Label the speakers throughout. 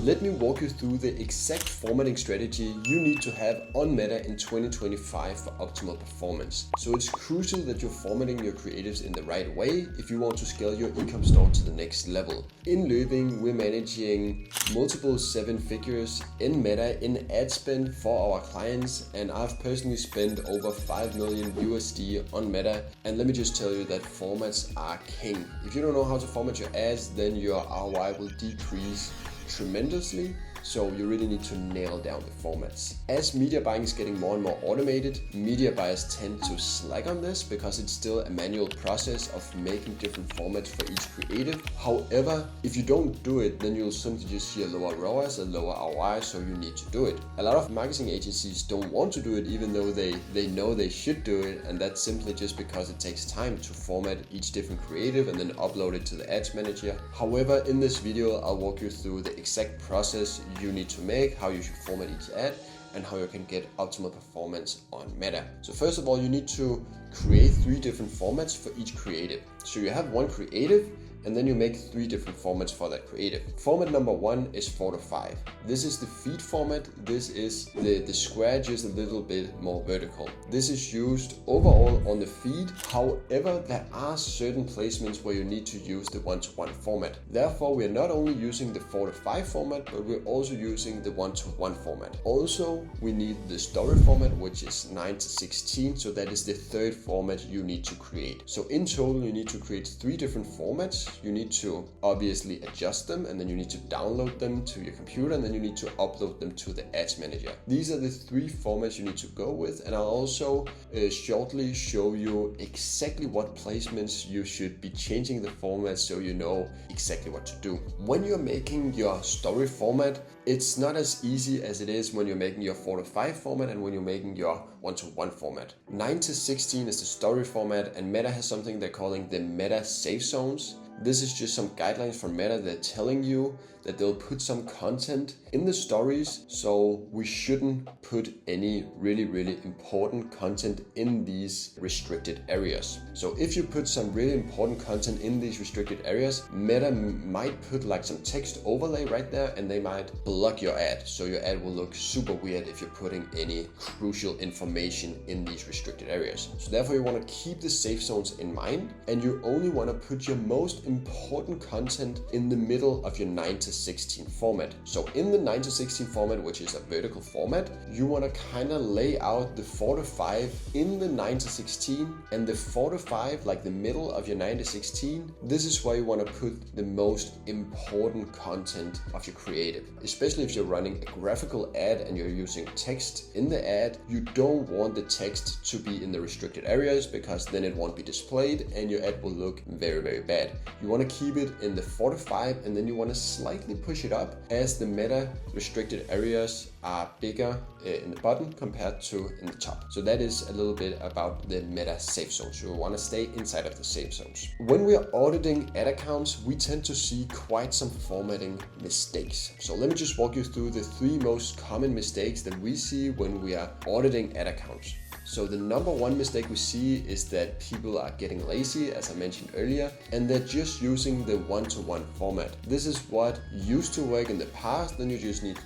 Speaker 1: let me walk you through the exact formatting strategy you need to have on Meta in 2025 for optimal performance. So it's crucial that you're formatting your creatives in the right way if you want to scale your e-com store to the next level. In Løving, we're managing multiple 7 figures in Meta in ad spend for our clients, and I've personally spent over 5 million USD on Meta. And let me just tell you that formats are king. If you don't know how to format your ads, then your ROI will decrease tremendously. So you really need to nail down the formats. As media buying is getting more and more automated, media buyers tend to slack on this because it's still a manual process of making different formats for each creative. However, if you don't do it, then you'll simply just see a lower ROAS, a lower ROI, so you need to do it. A lot of marketing agencies don't want to do it even though they know they should do it, and that's simply just because it takes time to format each different creative and then upload it to the ads manager. However, in this video, I'll walk you through the exact process you need to make, how you should format each ad, and how you can get optimal performance on Meta. So first of all, you need to create 3 different formats for each creative. So you have one creative, and then you make 3 different formats for that creative. Format number 1 is 4:5. This is the feed format. This is the square, just a little bit more vertical. This is used overall on the feed. However, there are certain placements where you need to use the 1:1 format. Therefore, we are not only using the 4:5 format, but we're also using the 1:1 format. Also, we need the story format, which is 9:16. So that is the 3rd format you need to create. So in total, you need to create 3 different formats. You need to obviously adjust them, and then you need to download them to your computer, and then you need to upload them to the ads manager. These are the 3 formats you need to go with, and I'll also shortly show you exactly what placements you should be changing the format so you know exactly what to do. When you're making your story format, it's not as easy as it is when you're making your 4:5 format and when you're making your 1:1 format. 9:16 is the story format, and Meta has something they're calling the Meta safe zones. This is just some guidelines from Meta. They're telling you that they'll put some content in the stories, so we shouldn't put any really important content in these restricted areas. So if you put some really important content in these restricted areas, Meta might put like some text overlay right there, and they might block your ad. So your ad will look super weird if you're putting any crucial information in these restricted areas. So therefore, you want to keep the safe zones in mind, and you only want to put your most important content in the middle of your 9:16 format. So in the 9:16 format, which is a vertical format, you want to kind of lay out the 4:5 in the 9:16, and the 4:5, like the middle of your 9:16, this is where you want to put the most important content of your creative. Especially if you're running a graphical ad and you're using text in the ad, you don't want the text to be in the restricted areas, because then it won't be displayed and your ad will look very bad. You want to keep it in the 4:5, and then you want to slightly push it up as the Meta restricted areas are bigger in the bottom compared to in the top. So that is a little bit about the Meta safe zones. You want to stay inside of the safe zones. When we are auditing ad accounts, we tend to see quite some formatting mistakes. So let me just walk you through the 3 most common mistakes that we see when we are auditing ad accounts. So the number 1 mistake we see is that people are getting lazy, as I mentioned earlier, and they're just using the 1:1 format. This is what used to work in the past, then you just need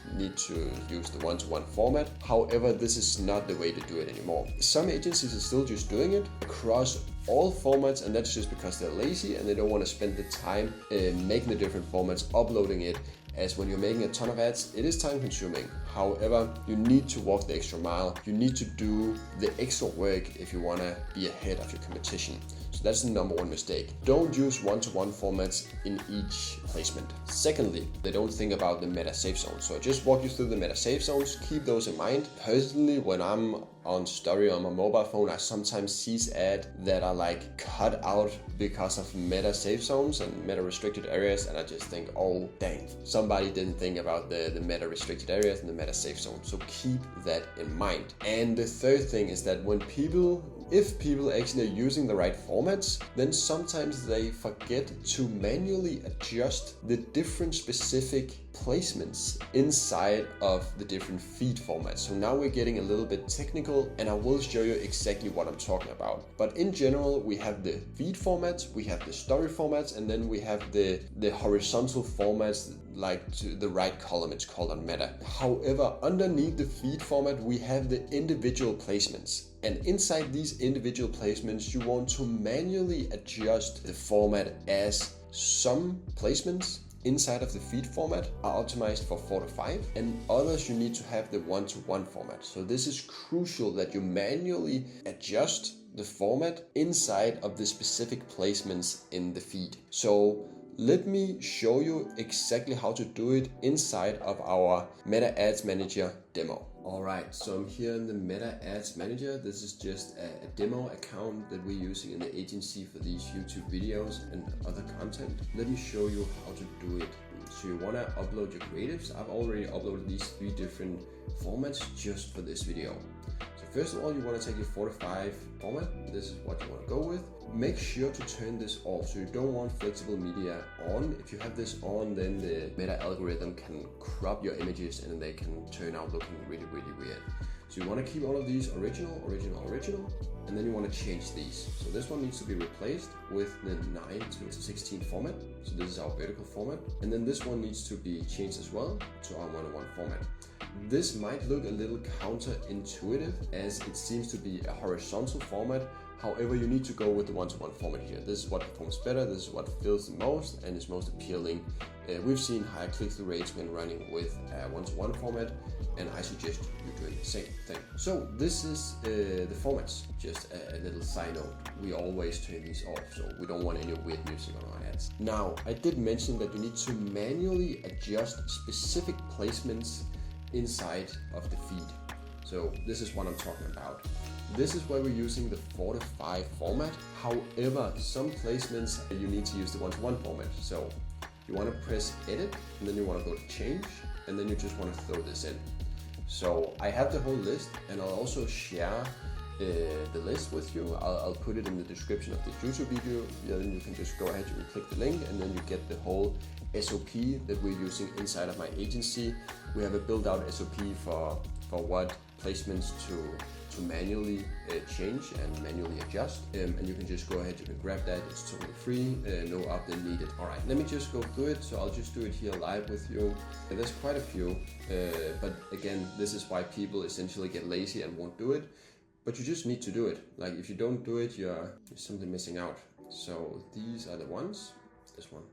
Speaker 1: to use the 1:1 format. However, this is not the way to do it anymore. Some agencies are still just doing it across all formats, and that's just because they're lazy and they don't want to spend the time making the different formats, uploading it. As when you're making a ton of ads, it is time consuming. However, you need to walk the extra mile. You need to do the extra work if you want to be ahead of your competition. So that's the number 1 mistake. Don't use 1:1 formats in each placement. Secondly, they don't think about the Meta safe zones. So I just walk you through the Meta safe zones. Keep those in mind. Personally, when I'm on story on my mobile phone, I sometimes see ads that are like cut out because of Meta safe zones and Meta restricted areas, and I just think, oh dang, somebody didn't think about the Meta restricted areas and the Meta safe zone. So keep that in mind. And the 3rd thing is that if people actually are using the right formats, then sometimes they forget to manually adjust the different specific placements inside of the different feed formats. So now we're getting a little bit technical, and I will show you exactly what I'm talking about. But in general, we have the feed formats, we have the story formats, and then we have the horizontal formats like to the right column, it's called on Meta. However, underneath the feed format, we have the individual placements. And inside these individual placements, you want to manually adjust the format, as some placements inside of the feed format are optimized for 4 to 5, and others you need to have the 1-to-1 format. So this is crucial that you manually adjust the format inside of the specific placements in the feed. So let me show you exactly how to do it inside of our Meta Ads Manager demo. Alright, so I'm here in the Meta Ads Manager. This is just a demo account that we're using in the agency for these YouTube videos and other content. Let me show you how to do it. So you want to upload your creatives. I've already uploaded these 3 different formats just for this video. So first of all, you want to take your 4 to 5 format. This is what you want to go with. Make sure to turn this off. So you don't want flexible media on. If you have this on, then the Meta algorithm can crop your images and they can turn out looking really weird. So you want to keep all of these original, and then you want to change these. So this one needs to be replaced with the 9:16 format. So this is our vertical format. And then this one needs to be changed as well to our 1-to-1 format. This might look a little counterintuitive, as it seems to be a horizontal format. However, you need to go with the 1-to-1 format here. This is what performs better, this is what fills the most and is most appealing. We've seen higher click-through rates when running with a 1-to-1 format, and I suggest you doing the same thing. So this is the formats. Just a little side note, we always turn these off, so we don't want any weird music on our ads. Now, I did mention that you need to manually adjust specific placements inside of the feed. So this is what I'm talking about. This is where we're using the 4 to 5 format. However, some placements you need to use the 1-to-1 format. So you want to press edit, and then you want to go to change, and then you just want to throw this in. So I have the whole list, and I'll also share the list with you. I'll put it in the description of this YouTube video. Then you can just go ahead and click the link, and then you get the whole SOP that we're using inside of my agency. We have a built out SOP for what placements to manually change and manually adjust, and you can just go ahead, you can grab that, it's totally free, no update needed. Alright, let me just go through it. So I'll just do it here live with you. And there's quite a few, but again, this is why people essentially get lazy and won't do it, but you just need to do it. Like if you don't do it, you're simply missing out. So these are the ones, this one.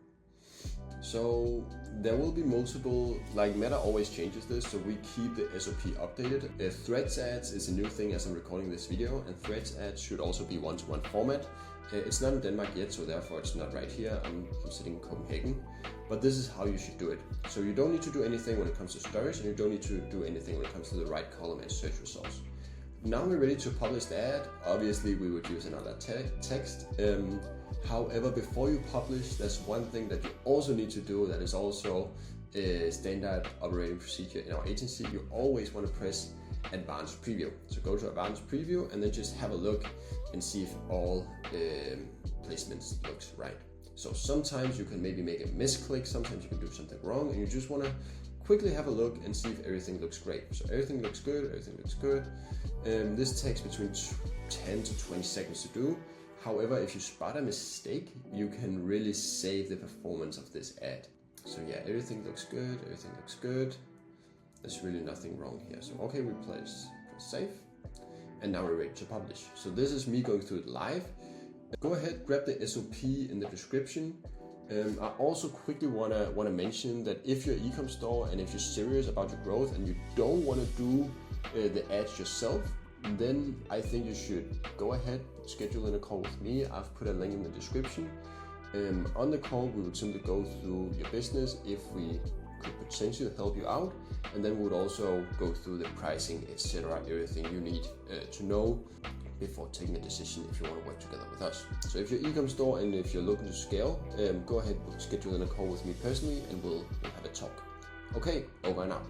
Speaker 1: So there will be multiple, like Meta always changes this, so we keep the SOP updated. Threads ads is a new thing as I'm recording this video, and Threads ads should also be 1-to-1 format. It's not in Denmark yet, so therefore it's not right here. I'm sitting in Copenhagen, but this is how you should do it. So you don't need to do anything when it comes to stories, and you don't need to do anything when it comes to the right column and search results. Now we're ready to publish the ad. Obviously we would use another text. However, before you publish, there's one thing that you also need to do that is also a standard operating procedure in our agency. You always want to press advanced preview. So go to advanced preview and then just have a look and see if all placements looks right. So sometimes you can maybe make a misclick, sometimes you can do something wrong, and you just want to quickly have a look and see if everything looks great. So everything looks good, everything looks good. This takes between 10 to 20 seconds to do. However, if you spot a mistake, you can really save the performance of this ad. So yeah, everything looks good, everything looks good. There's really nothing wrong here. So okay, press save, and now we're ready to publish. So this is me going through it live. Go ahead, grab the SOP in the description. I also quickly wanna mention that if you're an e-com store and if you're serious about your growth and you don't want to do the ads yourself, then I think you should go ahead, schedule in a call with me. I've put a link in the description. On the call, we would simply go through your business, if we could potentially help you out, and then we would also go through the pricing, etc., everything you need to know before taking a decision if you want to work together with us. So if you're an e-com store and if you're looking to scale, go ahead, schedule in a call with me personally, and we'll have a talk. Okay, over and out.